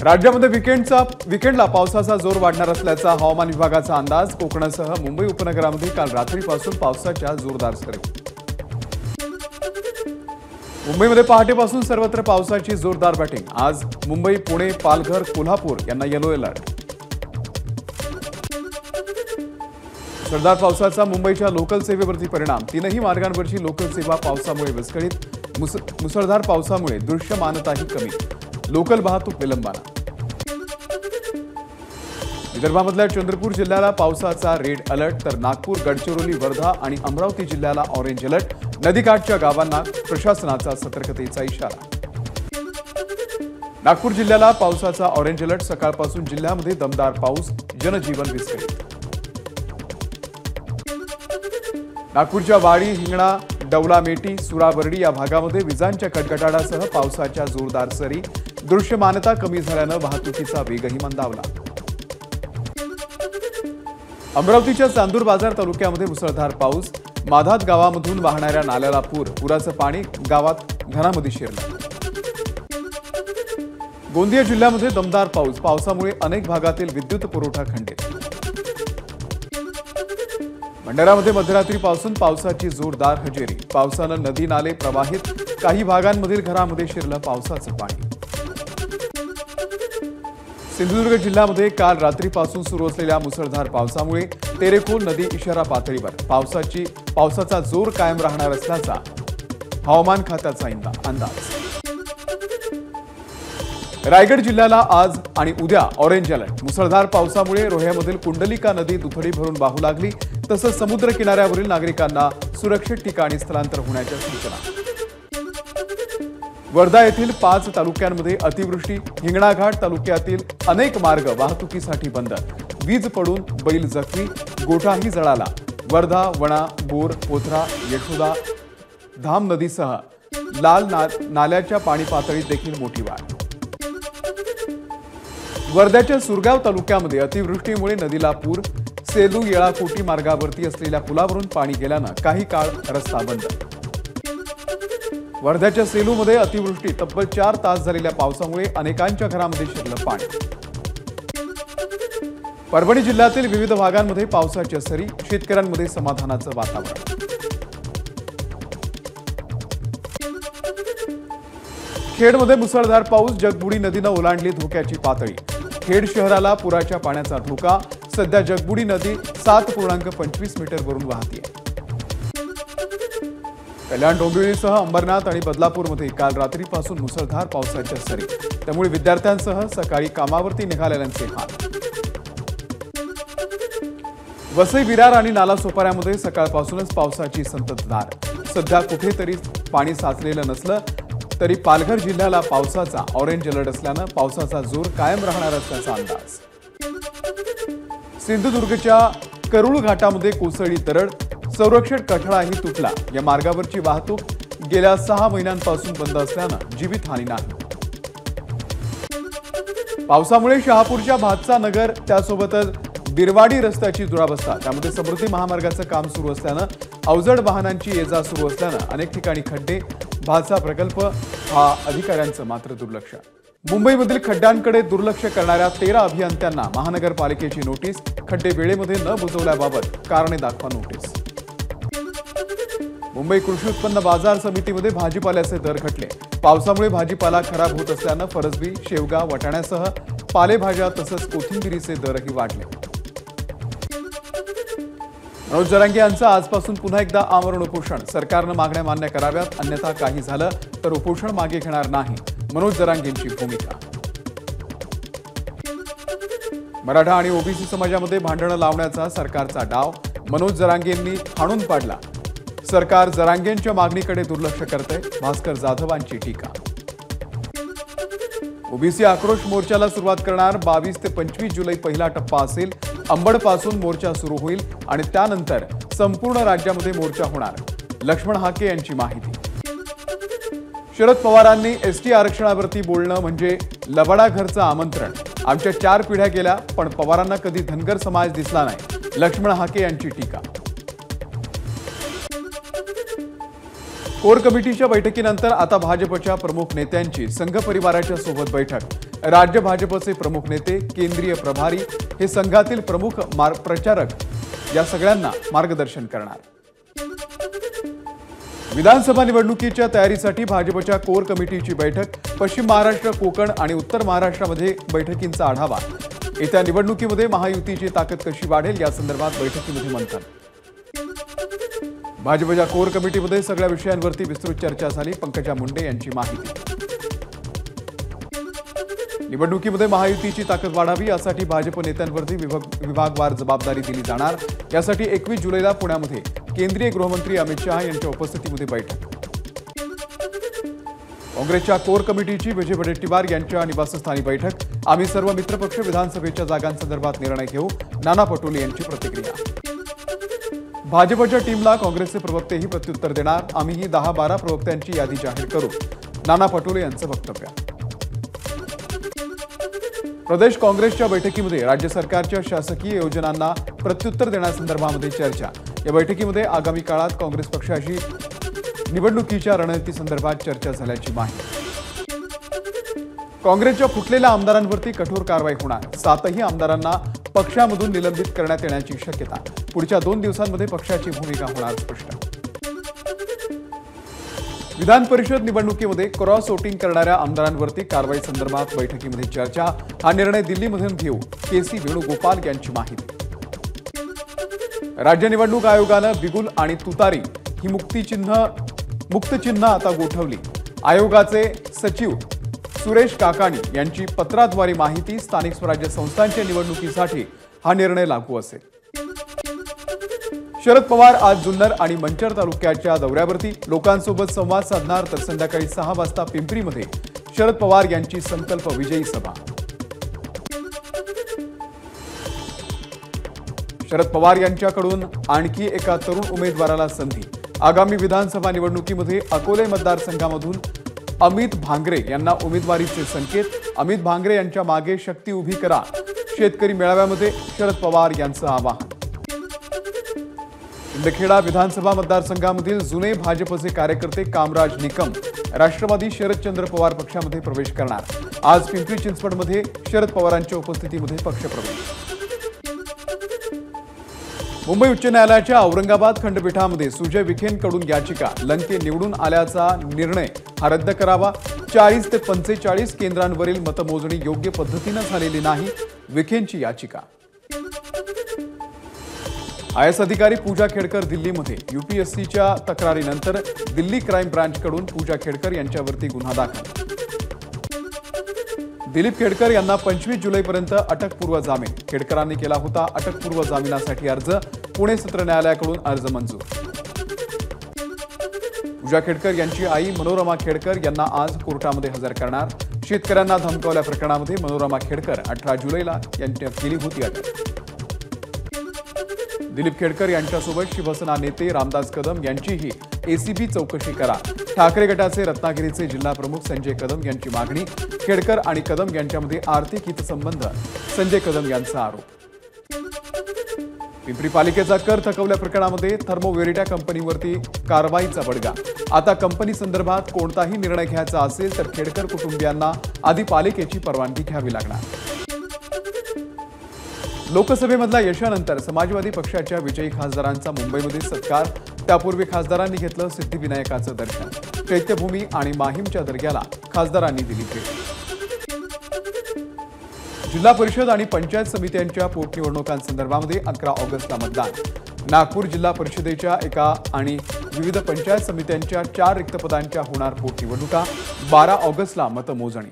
राज्यामध्ये विकेंडला पावसाचा जोर वाढणार असल्याचा हवामान विभागाचा अंदाज। कोकणासह मुंबई उपनगरामध्ये काल रात्रीपासून पावसाच्या जोरदार सरी। मुंबईमध्ये पहाटेपासून सर्वत्र पावसाची जोरदार बॅटिंग। आज मुंबई, पुणे, पालघर, कोल्हापूर यांना येलो अलर्ट। मुसळधार पावसाचा मुंबईच्या लोकल सेवेवरती परिणाम। तीनही मार्गांवरची लोकल सेवा पावसामुळे विस्कळीत। मुसळधार पावसामुळे दृश्यमानताही कमी, लोकल वाहतूक विलंबाने। विदर्भामधल्या चंद्रपूर जिल्ह्याला पावसाचा रेड अलर्ट, तर नागपूर, गडचिरोली, वर्धा आणि अमरावती जिल्ह्याला ऑरेंज अलर्ट। नदीकाठच्या गावांना प्रशासनाचा सतर्कतेचा इशारा। नागपूर जिल्ह्याला पावसाचा ऑरेंज अलर्ट। सकाळपासून जिल्ह्यामध्ये दमदार पाऊस, जनजीवन विस्कळीत। नागपूरच्या वाडी, हिंगणा, डवलामेटी, सुराबर्डी या भागामध्ये विजांच्या कडकडाटासह पावसाच्या जोरदार सरी। दृश्यमानता कमी झाल्याने वाहतुकीचा वेगही मंदावला। अमरावतीच्या चांदूर बाजार तालुक्यामध्ये मुसळधार पाऊस। माधात गावामधून वाहणाऱ्या नाल्याला पूर, पुराचं पाणी गावात घरामध्ये शिरलं। गोंदिया जिल्ह्यामध्ये दमदार पाऊस, पावसामुळे अनेक भागातील विद्युत पुरवठा खंडित। भंडारामध्ये मध्यरात्रीपासून पावसाची जोरदार हजेरी। पावसानं नदी नाले प्रवाहित, काही भागांमधील घरामध्ये शिरलं पावसाचं पाणी। सिंधुदुर्ग जिल्ह्यामध्ये काल रात्रीपासून सुरू असलेल्या मुसळधार पावसामुळे तेरेखोल नदी इशारा पातळीवर। पावसाचा जोर कायम राहणार असल्याचा हवामान खात्याचा अंदाज। रायगड जिल्ह्याला आज आणि उद्या ऑरेंज अलर्ट। मुसळधार पावसामुळे रोह्यामधील कुंडलिका नदी दुथडी भरून वाहू लागली, तसंच समुद्र किनाऱ्यावरील नागरिकांना सुरक्षित ठिकाणी स्थलांतर होण्याच्या सूचना। वर्धा येथील 5 तालुक्यांमध्ये अतिवृष्टी। हिंगणाघाट तालुक्यातील अनेक मार्ग वाहतुकीसाठी बंद। वीज पडून बैल जखमी, गोठाही जळाला। वर्धा, वणा, बोर, पोथरा, यशोदा, धाम नदीसह लाल नाल्याच्या पाणी पातळीत देखील मोठी वाढ। वर्ध्याच्या सुरगाव तालुक्यामध्ये अतिवृष्टीमुळे नदीला पूर। सेलू येळाकोटी मार्गावरती असलेल्या पुलावरून पाणी गेल्यानं काही काळ रस्ता बंद। वर्ध्याच्या सेलूमध्ये अतिवृष्टी, तब्बल 4 तास झालेल्या पावसामुळे अनेकांच्या घरामध्ये शिरलं पाणी। परभणी जिल्ह्यातील विविध भागांमध्ये पावसाच्या सरी, शेतकऱ्यांमध्ये समाधानाचं वातावरण। खेडमध्ये मुसळधार पाऊस, जगबुडी नदीनं ओलांडली धोक्याची पातळी। खेड शहराला पुराच्या पाण्याचा धोका। सध्या जगबुडी नदी 7.25 मीटरवरून वाहतीये। कल्याण, डोंबिवलीसह अंबरनाथ आणि बदलापूरमध्ये काल रात्रीपासून मुसळधार पावसाच्या सरी, त्यामुळे विद्यार्थ्यांसह सकाळी कामावरती निघालेल्यांचे हाल। वसई, विरार आणि नालासोपाऱ्यामध्ये सकाळपासूनच पावसाची संततधार। सध्या कुठेतरी पाणी साचलेलं नसलं तरी पालघर जिल्ह्याला पावसाचा ऑरेंज अलर्ट असल्यानं पावसाचा जोर कायम राहणार असल्याचा अंदाज। सिंधुदुर्गच्या करूळ घाटामध्ये कोसळली दरड, संरक्षण कठडाही तुटला। या मार्गावरची वाहतूक गेल्या 6 महिन्यांपासून बंद असल्यानं जीवितहानी नाही। पावसामुळे शहापूरच्या भातसा नगर, त्यासोबतच बिरवाडी रस्त्याची दुरावस्था। त्यामध्ये समृद्धी महामार्गाचं काम सुरू असल्यानं अवजड वाहनांची ये-जा सुरू असल्यानं अनेक ठिकाणी खड्डे। भातसा प्रकल्प हा अधिकाऱ्यांचं मात्र दुर्लक्ष। मुंबईमधील खड्ड्यांकडे दुर्लक्ष करणाऱ्या 13 अभियंत्यांना महानगरपालिकेची नोटीस। खड्डे वेळेमध्ये न बुजवल्याबाबत कारणे दाखवा नोटीस। मुंबई कृषी उत्पन्न बाजार समितीमध्ये भाजीपाल्याचे दर घटले। पावसामुळे भाजीपाला खराब होत असल्यानं फरसबी, शेवगा, वाटाण्यासह पालेभाज्या तसंच कोथिंबिरीचे दरही वाढले। मनोज जरांगे यांचं आजपासून पुन्हा एकदा आमरण उपोषण। सरकारनं मागण्या मान्य कराव्यात, अन्यथा काही झालं तर उपोषण मागे घेणार नाही, मनोज जरांगेंची भूमिका। मराठा आणि ओबीसी समाजामध्ये भांडणं लावण्याचा सरकारचा डाव। मनोज जरांगेंनी हाणून पाडला। सरकार जरांगेंच्या मागणीकडे दुर्लक्ष करते, भास्कर जाधवांची टीका। ओबीसी आक्रोश मोर्चाला सुरुवात करणार। 22 ते 25 जुलै पहिला टप्पा असेल। अंबडपासून मोर्चा सुरू होईल आणि त्यानंतर संपूर्ण राज्यामध्ये मोर्चा होणार, लक्ष्मण हाके यांची माहिती। शरद पवारांनी एसटी आरक्षणावरती बोलणं म्हणजे लबाडा घरचं आमंत्रण। आमच्या 4 पिढ्या गेल्या पण पवारांना कधी धनगर समाज दिसला नाही, लक्ष्मण हाके यांची टीका। कोर कमिटीच्या बैठकीनंतर आता भाजपच्या प्रमुख नेत्यांची संघ परिवाराच्या सोबत बैठक। राज्य भाजपचे प्रमुख नेते, केंद्रीय प्रभारी हे संघातील प्रमुख प्रचारक या सगळ्यांना मार्गदर्शन करणार। विधानसभा निवडणुकीच्या तयारीसाठी भाजपच्या कोर कमिटीची बैठक। पश्चिम महाराष्ट्र, कोकण आणि उत्तर महाराष्ट्रामध्ये बैठकींचा आढावा। येत्या निवडणुकीमध्ये महायुतीची ताकद कशी वाढेल या संदर्भात बैठकीमध्ये मंथन। भाजपच्या कोर कमिटीमध्ये सगळ्या विषयांवरती विस्तृत चर्चा झाली। पंकजा मुंडे यांची माहिती। निवडणुकीमध्ये महायुतीची ताकद वाढावी यासाठी भाजप नेत्यांवरती विभागवार जबाबदारी दिली जाणार। यासाठी 21 जुलैला पुण्यामध्ये केंद्रीय गृहमंत्री अमित शहा यांच्या उपस्थितीमध्ये बैठक। काँग्रेसच्या कोर कमिटीची विजय वडेट्टीवार यांच्या निवासस्थानी बैठक। आम्ही सर्व मित्रपक्ष विधानसभेच्या जागांसंदर्भात निर्णय घेऊ, नाना पटोले यांची प्रतिक्रिया। भाजपच्या टीमला काँग्रेसचे प्रवक्तेही प्रत्युत्तर देणार। आम्हीही 10-12 प्रवक्त्यांची यादी जाहीर करू, नाना पटोले यांचं वक्तव्य। प्रदेश काँग्रेसच्या बैठकीमध्ये राज्य सरकारच्या शासकीय योजनांना प्रत्युत्तर देण्यासंदर्भामध्ये चर्चा। या बैठकीमध्ये आगामी काळात काँग्रेस पक्षाशी निवडणुकीच्या रणनीती संदर्भात चर्चा झाल्याची माहिती। काँग्रेसच्या फुटलेल्या आमदारांवरती कठोर कारवाई होणार। 7ही आमदारांना पक्षामधून निलंबित करण्यात येण्याची शक्यता। पुढच्या 2 दिवसांमध्ये पक्षाची भूमिका होणार स्पष्ट। विधान परिषद निवडणुकीमध्ये क्रॉस वोटिंग करणाऱ्या आमदारांवरती कारवाई संदर्भात बैठकीमध्ये चर्चा। हा निर्णय दिल्लीमधून घेऊ, केसी वेणुगोपाल यांची माहिती। राज्य निवडणूक आयोगानं बिगुल आणि तुतारी ही मुक्तचिन्ह आता गोठवली। आयोगाचे सचिव सुरेश काकाणी यांची पत्राद्वारे माहिती। स्थानिक स्वराज्य संस्थांच्या निवडणुकीसाठी हा निर्णय लागू असेल। शरद पवार आज जुन्नर आणि मंचर तालुक्याच्या दौऱ्यावरती लोकांसोबत संवाद साधणार। तर संध्याकाळी 6 वाजता पिंपरीमध्ये शरद पवार यांची संकल्प विजयी सभा। शरद पवार यांच्याकडून आणखी एका तरुण उमेदवाराला संधी। आगामी विधानसभा निवडणुकीमध्ये अकोले मतदारसंघामधून अमित भांगरे यांना उमेदवारीचे संकेत। अमित भांगरे यांच्या मागे शक्ती उभी करा। शेतकरी मेळाव्यामध्ये शरद पवार यांचं आवाहन। शिंदखेडा विधानसभा मतदारसंघामधील जुने भाजपचे कार्यकर्ते कामराज निकम राष्ट्रवादी शरदचंद्र पवार पक्षामध्ये प्रवेश करणार। आज पिंपरी चिंचवडमध्ये शरद पवारांच्या उपस्थितीमध्ये पक्षप्रवेश। मुंबई उच्च न्यायालयाच्या औरंगाबाद खंडपीठामध्ये सुजय विखेंकडून याचिका। लंके निवडून आल्याचा निर्णय हा रद्द करावा। 40 ते 45 केंद्रांवरील मतमोजणी योग्य पद्धतीने झालेली नाही, विखेंची याचिका। आयएस अधिकारी पूजा खेडकर दिल्लीमध्ये। यूपीएससीच्या तक्रारीनंतर दिल्ली क्राईम ब्रांचकडून पूजा खेडकर यांच्यावरती गुन्हा दाखल। दिलीप खेडकर यांना 25 जुलैपर्यंत अटकपूर्व जामीन। खेडकरांनी केला होता अटकपूर्व जामिनासाठी अर्ज। पुणे सत्र न्यायालयाकडून अर्ज मंजूर। पूजा खेडकर यांची आई मनोरमा खेडकर यांना आज कोर्टामध्ये हजर करणार। शेतकऱ्यांना धमकावल्या प्रकरणामध्ये मनोरमा खेडकर 18 जुलैला यांनी केली होती अटक। दिलीप खेडकर यांच्यासोबत शिवसेना नेते रामदास कदम यांचीही एसीबी चौकशी करा। ठाकरे गटाचे रत्नागिरीचे जिल्हा प्रमुख संजय कदम यांची मागणी। खेडकर आणि कदम यांच्यामध्ये आर्थिक हितसंबंध, संजय कदम यांचा आरोप। पिंपरी पालिकेचा कर थकवल्या प्रकरणामध्ये थर्मोवेरिटा कंपनीवरती कारवाईचा बडगा। आता कंपनी संदर्भात कोणताही निर्णय घ्यायचा असेल तर खेडकर कुटुंबियांना आधी पालिकेची परवानगी घ्यावी लागणार। लोकसभेमधल्या यशानंतर समाजवादी पक्षाच्या विजयी खासदारांचा मुंबईमध्ये सत्कार। त्यापूर्वी खासदारांनी घेतलं सिद्धिविनायकाचं दर्शन। चैत्यभूमी आणि माहीमच्या दर्ग्याला खासदारांनी दिली भेट। जिल्हा परिषद आणि पंचायत समित्यांच्या पोटनिवडणुकांसंदर्भामध्ये 11 ऑगस्टला मतदान। नागपूर जिल्हा परिषदेच्या एका आणि विविध पंचायत समित्यांच्या 4 रिक्त पदांच्या होणार पोटनिवडणुका। 12 ऑगस्टला मतमोजणी।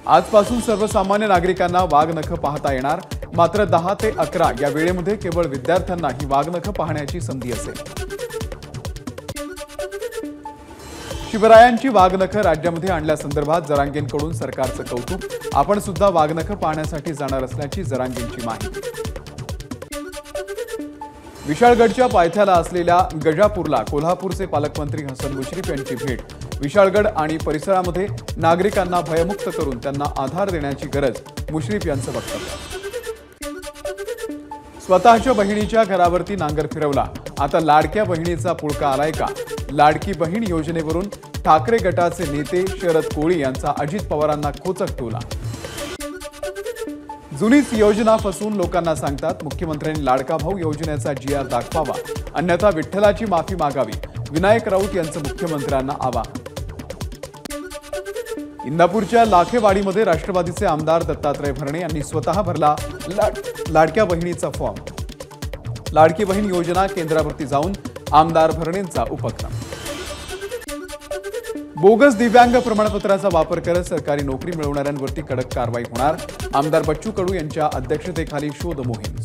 आजपासून सर्वसामान्य नागरिकांना वाघनख पाहता येणार। मात्र 10 ते 11 या वेळेमध्ये केवळ विद्यार्थ्यांना ही वाघनख पाहण्याची संधी असेल। शिवरायांची वाघनख राज्यामध्ये आणल्यासंदर्भात जरांगेंकडून सरकारचं कौतुक। आपण सुद्धा वाघनख पाहण्यासाठी जाणार असल्याची जरांगेंची माहिती। विशाळगडच्या पायथ्याला असलेल्या गजापूरला कोल्हापूरचे पालकमंत्री हसन मुश्रीफ यांची भेट। विशाळगड आणि परिसरामध्ये नागरिकांना भयमुक्त करून त्यांना आधार देण्याची गरज, मुश्रीफ यांचं वक्तव्य। स्वतःच्या बहिणीच्या घरावरती नांगर फिरवला, आता लाडक्या बहिणीचा पुळका आलाय का? लाडकी बहीण योजनेवरून ठाकरे गटाचे नेते शरद कोळी यांचा अजित पवारांना खोचक टोला। जुनीच योजना फसवून लोकांना सांगतात, मुख्यमंत्र्यांनी लाडका भाऊ योजनेचा GR दाखवावा, अन्यथा विठ्ठलाची माफी मागावी। विनायक राऊत यांचं मुख्यमंत्र्यांना आवाहन। इंदापूरच्या लाखेवाडीमध्ये राष्ट्रवादीचे आमदार दत्तात्रय भरणे यांनी स्वतः भरला लाडक्या बहिणीचा फॉर्म। लाडकी बहीण योजना केंद्रावरती जाऊन आमदार भरणेंचा उपक्रम। बोगस दिव्यांग प्रमाणपत्राचा वापर करत सरकारी नोकरी मिळवणाऱ्यांवरती कडक कारवाई होणार। आमदार बच्चू कडू यांच्या अध्यक्षतेखाली शोध मोहीम।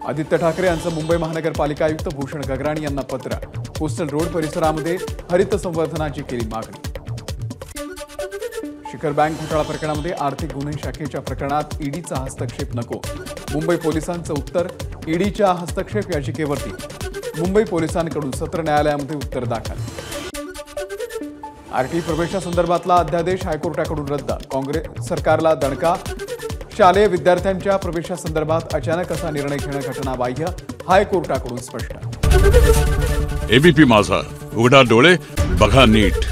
आदित्य ठाकरे यांचं मुंबई महानगरपालिका आयुक्त भूषण गगराणी यांना पत्र। कोस्टल रोड परिसरामध्ये हरित संवर्धनाची केली मागणी। शिखर बँक घोटाळा प्रकरणामध्ये आर्थिक गुन्हे शाखेच्या प्रकरणात ईडीचा हस्तक्षेप नको। मुंबई पोलिसांचं उत्तर, ईडीच्या हस्तक्षेप याचिकेवरती मुंबई पोलिसांकडून सत्र न्यायालयामध्ये उत्तर दाखल। आरटी प्रवेशासंदर्भातला अध्यादेश हायकोर्टाकडून रद्द। काँग्रेस सरकारला दणका। शालेय विद्यार्थ्यांच्या प्रवेशासंदर्भात अचानक असा निर्णय घेणं घटनाबाह्य, हायकोर्टाकडून स्पष्ट। एबीपी माझा, उघडा डोळे बघा नीट।